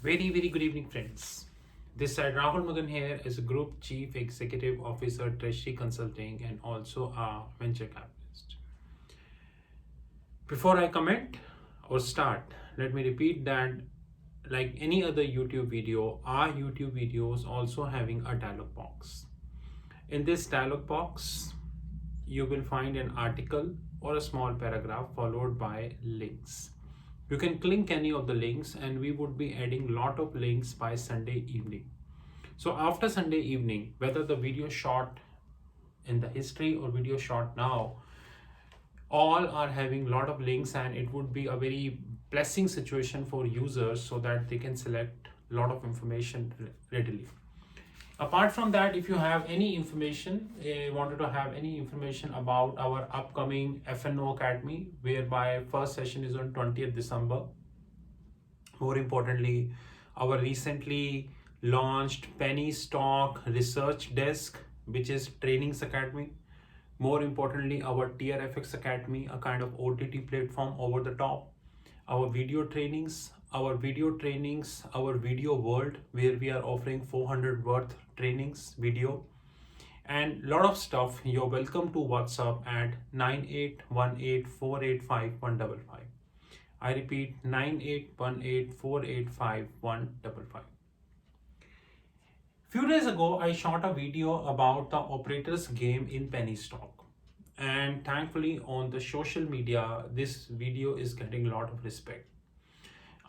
Very good evening, friends. This side Rahul Magan here is a Group Chief Executive Officer, Treasury Consulting, and also a venture capitalist. Before I comment or start, let me repeat that, like any other YouTube video, our YouTube videos also having a dialog box. In this dialog box, you will find an article or a small paragraph followed by links. You can click any of the links and we would be adding lot of links by Sunday evening. So after Sunday evening, whether the video shot in the history or video shot now, all are having lot of links and it would be a very blessing situation for users so that they can select lot of information readily. Apart from that, if you have any information, wanted to have any information about our upcoming FNO Academy, whereby first session is on 20th December. More importantly, our recently launched penny stock research desk, which is trainings academy. More importantly, our TRFX Academy, a kind of OTT platform over the top. Our video trainings, our video world, where we are offering 400 worth trainings video and lot of stuff. You're welcome to WhatsApp at 9818485155. I repeat, 9818485155. Few days ago, I shot a video about the operators game in penny stock, and thankfully on the social media, this video is getting a lot of respect.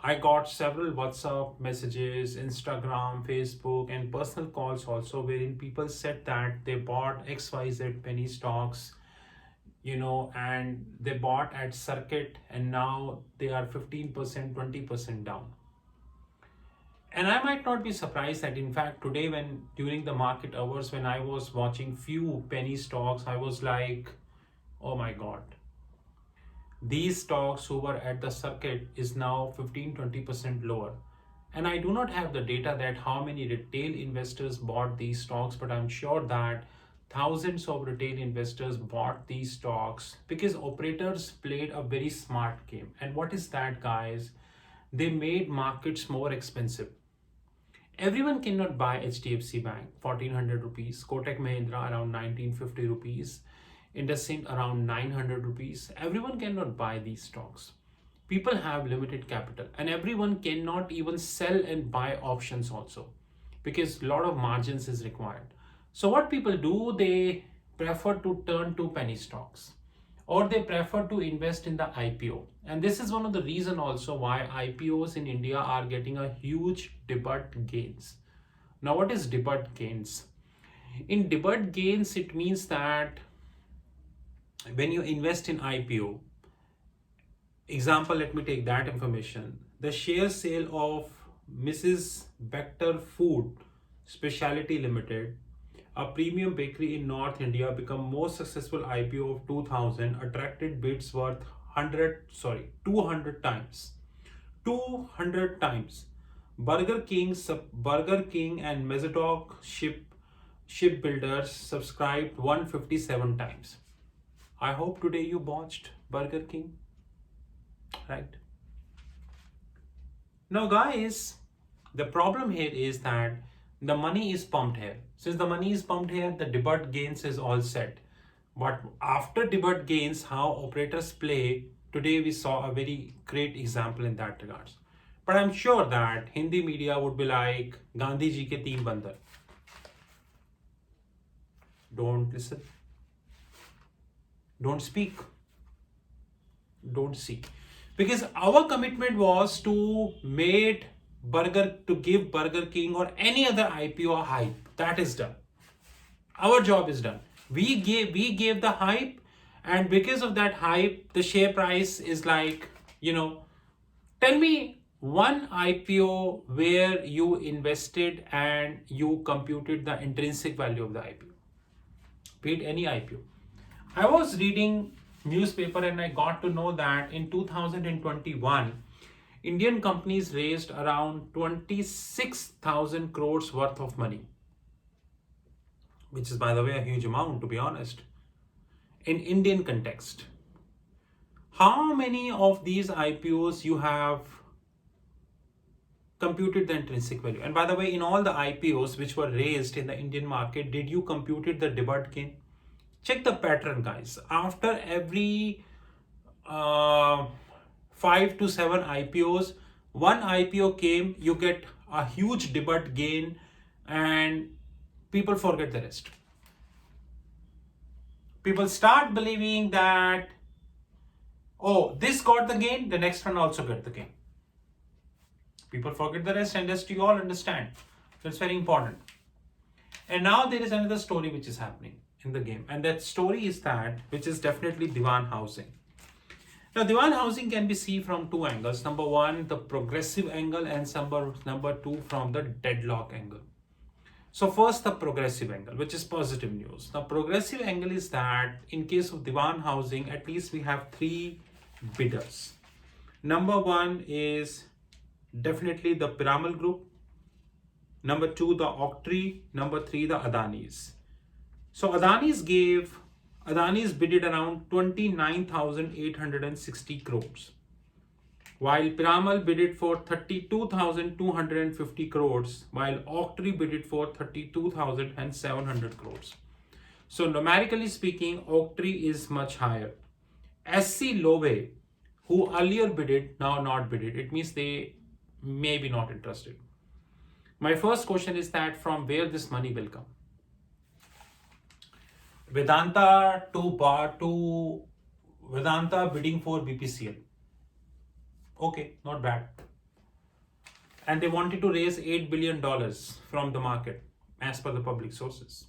I got several WhatsApp messages, Instagram, Facebook, and personal calls also, wherein people said that they bought XYZ penny stocks, and they bought at circuit and now they are 15%, 20% down. And I might not be surprised that in fact today, when during the market hours, when I was watching few penny stocks, I was like, oh my God, these stocks who were at the circuit is now 15-20% lower. And I do not have the data that how many retail investors bought these stocks, but I'm sure that thousands of retail investors bought these stocks because operators played a very smart game. And what is that, guys? They made markets more expensive. Everyone cannot buy HDFC Bank 1400 rupees, Kotak Mahindra around 1950 rupees, IndusInd around 900 rupees. Everyone cannot buy these stocks. People have limited capital and everyone cannot even sell and buy options also because a lot of margins is required. So what people do, they prefer to turn to penny stocks or they prefer to invest in the IPO. And this is one of the reason also why IPOs in India are getting a huge debut gains. Now, what is debut gains? In debut gains, it means that when you invest in IPO, example, let me take that information. The share sale of Mrs. Bector Food Specialty Limited, a premium bakery in North India, become most successful IPO of 2000, attracted bids worth 200 times. 200 times. Burger King and Mazadoc shipbuilders subscribed 157 times. I hope today you watched Burger King, right? Now, guys, the problem here is that the money is pumped here. Since the money is pumped here, the debut gains is all set. But after debut gains, how operators play, today we saw a very great example in that regards. But I'm sure that Hindi media would be like, Gandhi ji ke teen bandar. Don't listen. Don't speak. Don't see. Because our commitment was to give Burger King or any other IPO a hype. That is done. Our job is done. We gave the hype, and because of that hype, the share price is like, tell me one IPO where you invested and you computed the intrinsic value of the IPO. Be it any IPO. I was reading newspaper and I got to know that in 2021, Indian companies raised around 26,000 crores worth of money, which is, by the way, a huge amount, to be honest, in Indian context. How many of these IPOs you have computed the intrinsic value. And by the way, in all the IPOs which were raised in the Indian market, did you computed the debut gain? Check the pattern, guys. After every 5 to 7 IPOs, one IPO came, you get a huge debut gain, and people forget the rest. People start believing that, oh, this got the gain, the next one also got the gain. People forget the rest, and just you all understand. That's very important. And now there is another story which is happening in the game, and that story is that, which is definitely Divan housing. Now, Divan housing can be seen from two angles. Number one, the progressive angle, and number two, from the deadlock angle. So first, the progressive angle, which is positive news. The progressive angle is that in case of Divan housing, at least we have 3 bidders. Number one is definitely the Piramal Group. Number 2, the Octree. Number 3, the Adanis. So Adanis bidded around 29,860 crores, while Piramal bidded for 32,250 crores, while Octree bidded for 32,700 crores. So numerically speaking, Octree is much higher. SC Lowe, who earlier bidded, now not bidded. It means they may be not interested. My first question is that from where this money will come? Vedanta Vedanta bidding for BPCL. Okay, not bad. And they wanted to raise $8 billion from the market as per the public sources.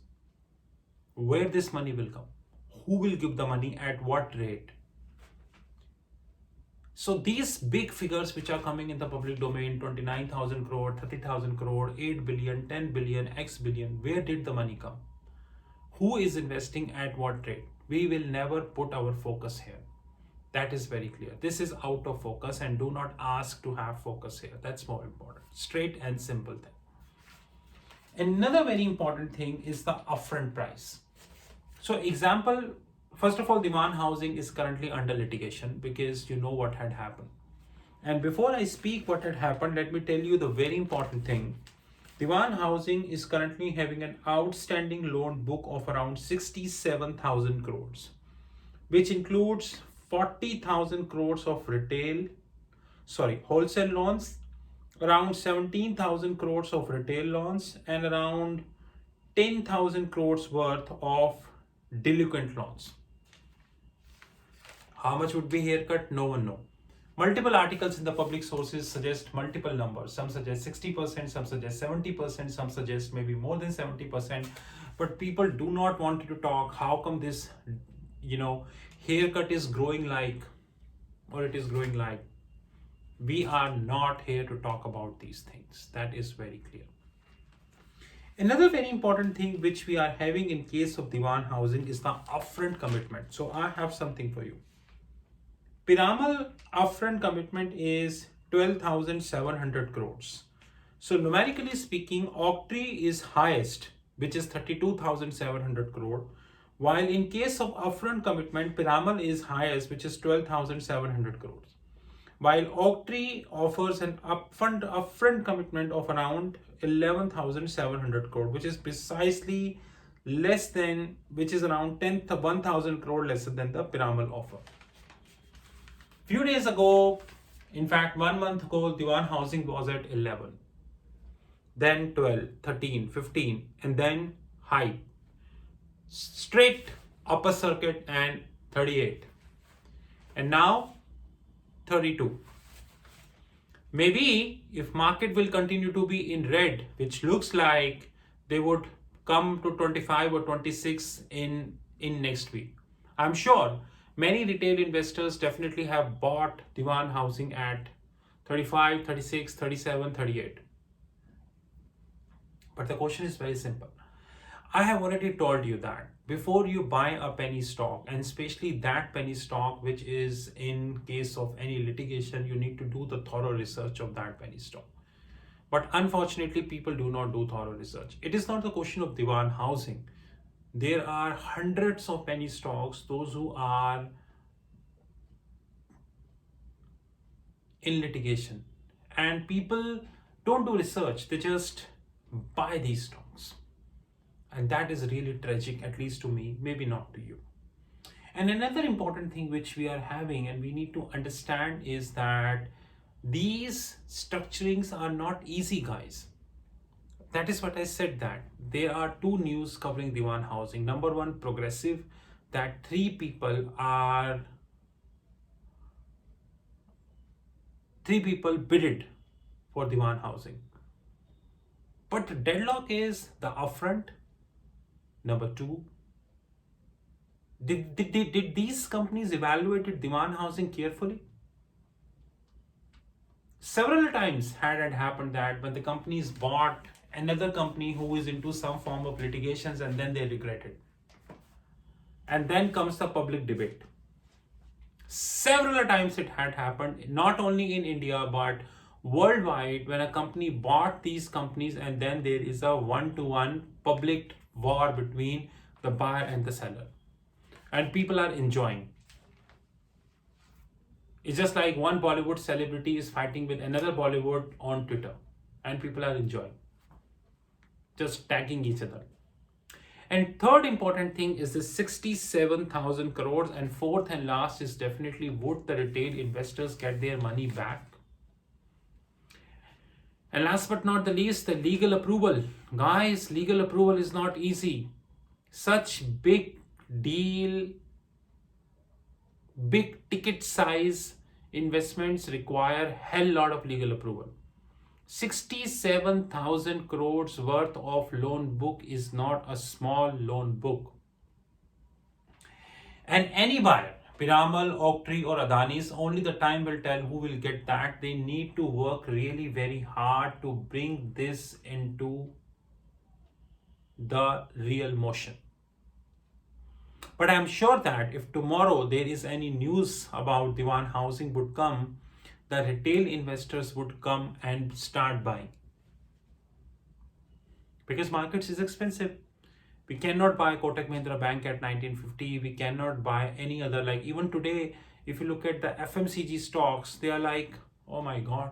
Where this money will come? Who will give the money at what rate? So these big figures which are coming in the public domain, 29,000 crore, 30,000 crore, 8 billion, 10 billion, X billion, where did the money come? Who is investing at what rate? We will never put our focus here. That is very clear. This is out of focus, and do not ask to have focus here. That's more important. Straight and simple thing. Another very important thing is the upfront price. So example, first of all, Divan housing is currently under litigation because you know what had happened. And before I speak what had happened, let me tell you the very important thing. Divan housing is currently having an outstanding loan book of around 67,000 crores, which includes 40,000 crores of wholesale loans, around 17,000 crores of retail loans, and around 10,000 crores worth of delinquent loans. How much would be haircut? No one knows. Multiple articles in the public sources suggest multiple numbers. Some suggest 60%, some suggest 70%, some suggest maybe more than 70%. But people do not want to talk how come this, haircut is growing like, or it is growing like. We are not here to talk about these things. That is very clear. Another very important thing which we are having in case of Divan housing is the upfront commitment. So I have something for you. Piramal upfront commitment is 12,700 crores. So numerically speaking, Octree is highest, which is 32,700 crore. While in case of upfront commitment, Piramal is highest, which is 12,700 crores. While Octree offers an upfront commitment of around 11,700 crore, which is precisely less than, which is around 1,000 crore lesser than the Piramal offer. Few days ago, in fact 1 month ago, Divan housing was at 11, then 12, 13, 15, and then high, straight upper circuit, and 38, and now 32. Maybe if market will continue to be in red, which looks like they would come to 25 or 26 in next week. I'm sure many retail investors definitely have bought Divan housing at 35, 36, 37, 38. But the question is very simple. I have already told you that before you buy a penny stock, and especially that penny stock which is in case of any litigation, you need to do the thorough research of that penny stock. But unfortunately, people do not do thorough research. It is not the question of Divan housing. There are hundreds of penny stocks, those who are in litigation, and people don't do research, they just buy these stocks. And that is really tragic, at least to me, maybe not to you. And another important thing which we are having and we need to understand is that these structurings are not easy, guys. That is what I said, that there are two news covering Divan housing. Number one, progressive, that three people bidded for Divan housing. But deadlock is the upfront. Number two, did these companies evaluated Divan housing carefully? Several times had it happened that when the companies bought another company who is into some form of litigations and then they regret it. And then comes the public debate. Several times it had happened, not only in India but worldwide, when a company bought these companies and then there is a one-to-one public war between the buyer and the seller. And people are enjoying. It's just like one Bollywood celebrity is fighting with another Bollywood on Twitter and people are enjoying. Just tagging each other. And third important thing is the 67,000 crores, and fourth and last is definitely would the retail investors get their money back? And last but not the least, the legal approval. Guys, legal approval is not easy. Such big deal, big ticket size investments require hell lot of legal approval. 67,000 crores worth of loan book is not a small loan book. And any buyer, Piramal, Oaktree or Adani's, only the time will tell who will get that. They need to work really very hard to bring this into the real motion. But I'm sure that if tomorrow there is any news about Divan housing would come, the retail investors would come and start buying. Because markets is expensive. We cannot buy Kotak Mahindra Bank at 1950. We cannot buy any other, like even today, if you look at the FMCG stocks, they are like, oh my God.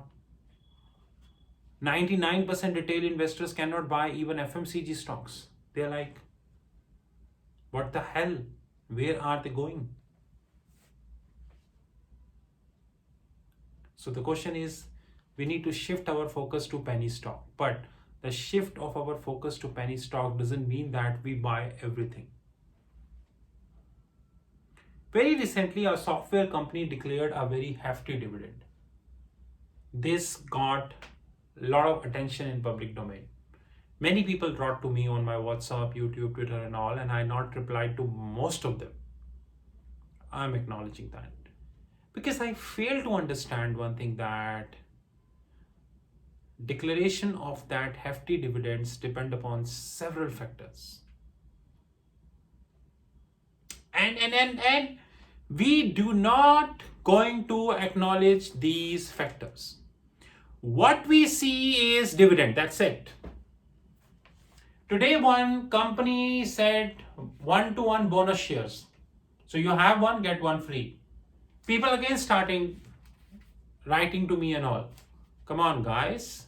99% retail investors cannot buy even FMCG stocks. They are like, what the hell? Where are they going? So the question is, we need to shift our focus to penny stock. But the shift of our focus to penny stock doesn't mean that we buy everything. Very recently, a software company declared a very hefty dividend. This got a lot of attention in public domain. Many people brought to me on my WhatsApp, YouTube, Twitter and all, and I not replied to most of them. I'm acknowledging that. Because I fail to understand one thing, that declaration of that hefty dividends depend upon several factors. And we do not going to acknowledge these factors. What we see is dividend, that's it. Today one company said 1-to-1 bonus shares. So you have one, get one free. People again starting writing to me and all. Come on, guys.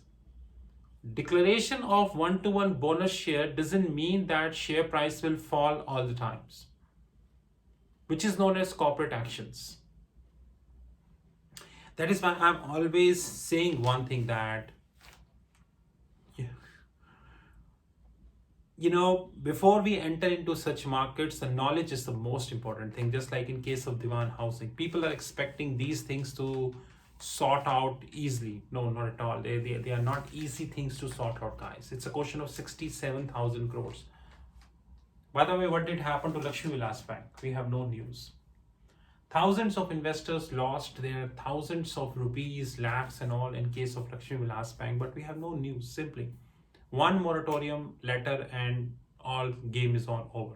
Declaration of 1-to-1 bonus share doesn't mean that share price will fall all the times, which is known as corporate actions. That is why I'm always saying one thing, that before we enter into such markets, the knowledge is the most important thing. Just like in case of Divan housing, people are expecting these things to sort out easily. No, not at all. They are not easy things to sort out, guys. It's a question of 67,000 crores. By the way, what did happen to Lakshmi Vilas Bank? We have no news. Thousands of investors lost their thousands of rupees, lakhs and all in case of Lakshmi Vilas Bank, but we have no news. Simply one moratorium letter and all game is on over.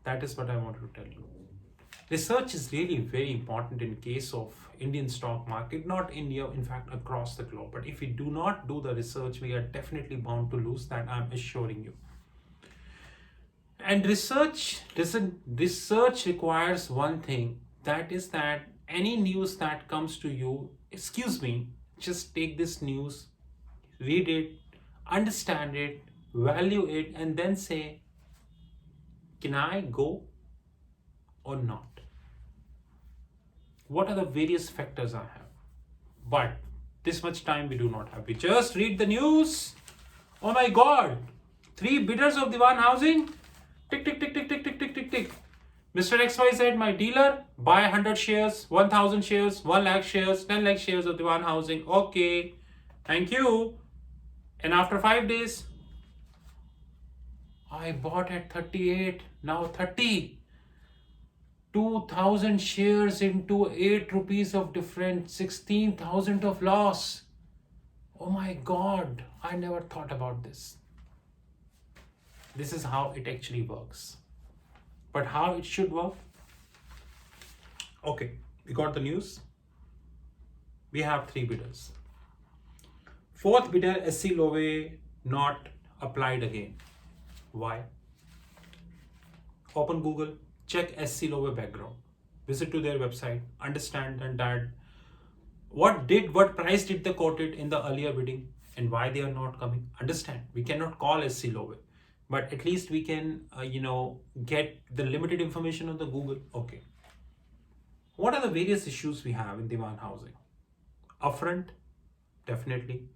That is what I wanted to tell you. Research is really very important in case of Indian stock market, not India, in fact, across the globe. But if we do not do the research, we are definitely bound to lose that, I'm assuring you. And research requires one thing, that is that any news that comes to you, Just take this news, read it, understand it, value it, and then say, can I go or not? What are the various factors I have? But this much time we do not have. We just read the news. Oh my God, 3 bidders of Divan housing. Tick, tick, tick, tick, tick, tick, tick, tick, tick. Mr. XYZ, my dealer, buy 100 shares, 1000 shares, 1 lakh shares, 10 lakh shares of Divan housing. Okay, thank you. And after 5 days, I bought at 38, now 30. 2000 shares into 8 rupees of difference, 16,000 of loss. Oh my God, I never thought about this. This is how it actually works. But how it should work? Okay, we got the news. We have 3 bidders. 4th bidder, SC Lowe, not applied again. Why? Open Google, check SC Lowe background. Visit to their website, understand that what price did they quoted in the earlier bidding and why they are not coming. Understand, we cannot call SC Lowe, but at least we can, get the limited information on the Google. Okay. What are the various issues we have in Divan housing? Upfront, definitely.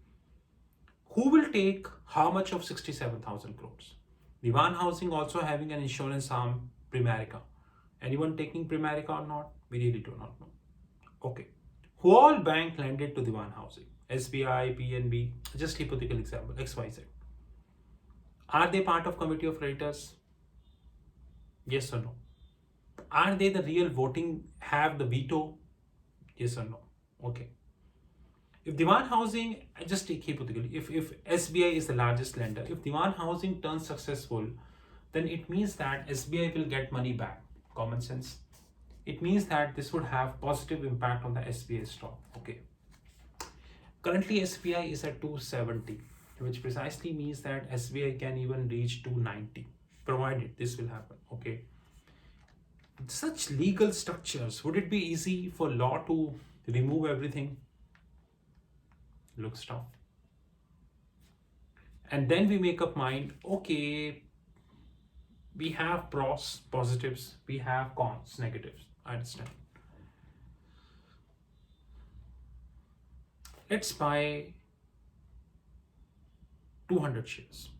Who will take how much of 67,000 crores? Divan housing also having an insurance arm, Primerica. Anyone taking Primerica or not? We really do not know. Okay. Who all bank lended to Divan housing? SBI, PNB, just hypothetical example, XYZ. Are they part of committee of creditors? Yes or no? Are they the real voting, have the veto? Yes or no? Okay. If Divan housing, I just take hypothetically, if SBI is the largest lender, if Divan housing turns successful, then it means that SBI will get money back. Common sense. It means that this would have positive impact on the SBI stock. Okay. Currently SBI is at 270, which precisely means that SBI can even reach 290, provided this will happen. Okay. Such legal structures, would it be easy for law to remove everything? Looks tough. And then we make up mind, okay, we have pros, positives, we have cons, negatives. I understand. Let's buy 200 shares,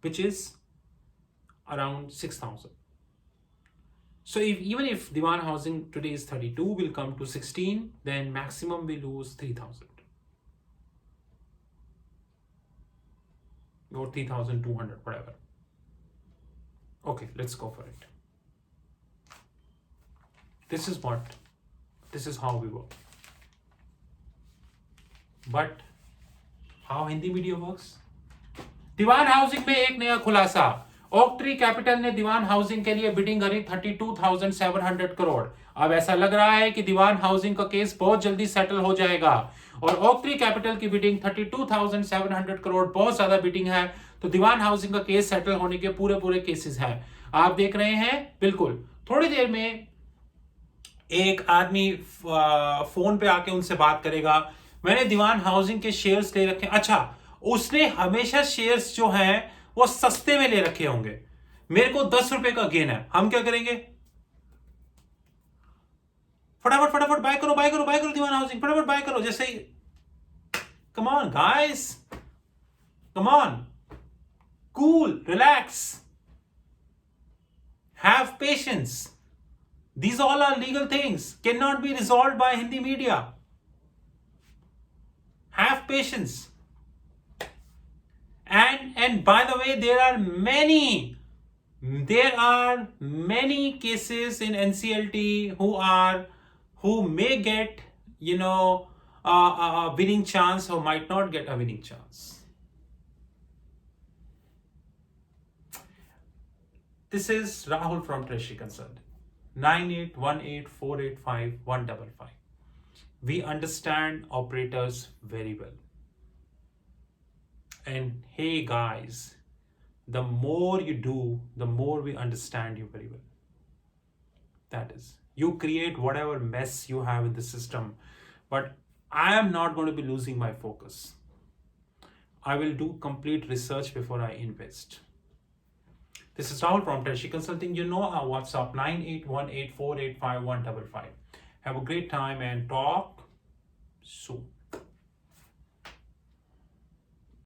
which is around 6,000. So even if Divan housing today is 32, will come to 16, then maximum we lose 3,000. Or 3,200, whatever. Okay, let's go for it. This is how we work. But how Hindi media works? Dewan housing में एक नया खुलासा, ओक्ट्री capital ने दीवान housing के लिए bidding करी 32,700 करोड़। अब ऐसा लग रहा है कि दीवान हाउसिंग का केस बहुत जल्दी सेटल हो जाएगा और ओक्ट्री कैपिटल की बिडिंग 32,700 करोड़ बहुत ज्यादा बिडिंग है, तो दीवान हाउसिंग का केस सेटल होने के पूरे केसेस हैं। आप देख रहे हैं, बिल्कुल थोड़ी देर में एक आदमी फोन पे आके उनसे बात करेगा, मैंने दीवान हाउसिंग के शेयर्स ले रखे। अच्छा, उसने हमेशा शेयर्स जो हैं वो सस्ते में ले रखे होंगे, मेरे को 10 रुपए का गेन है, हम क्या करेंगे? फटाफट बाय करो दीवान हाउसिंग, फटाफट बाय करो। जैसे come on guys, come on, cool, relax, have patience. These all are legal things, cannot be resolved by Hindi media. Have patience. And by the way, there are many cases in NCLT who may get a winning chance or might not get a winning chance. This is Rahul from Treasury Consulting. 9818485155. We understand operators very well. And hey guys, the more you do, the more we understand you very well. That is, you create whatever mess you have in the system, but I am not going to be losing my focus. I will do complete research before I invest. This is Rahul from Treasury Consulting. You know our WhatsApp 9818485155. Have a great time and talk soon.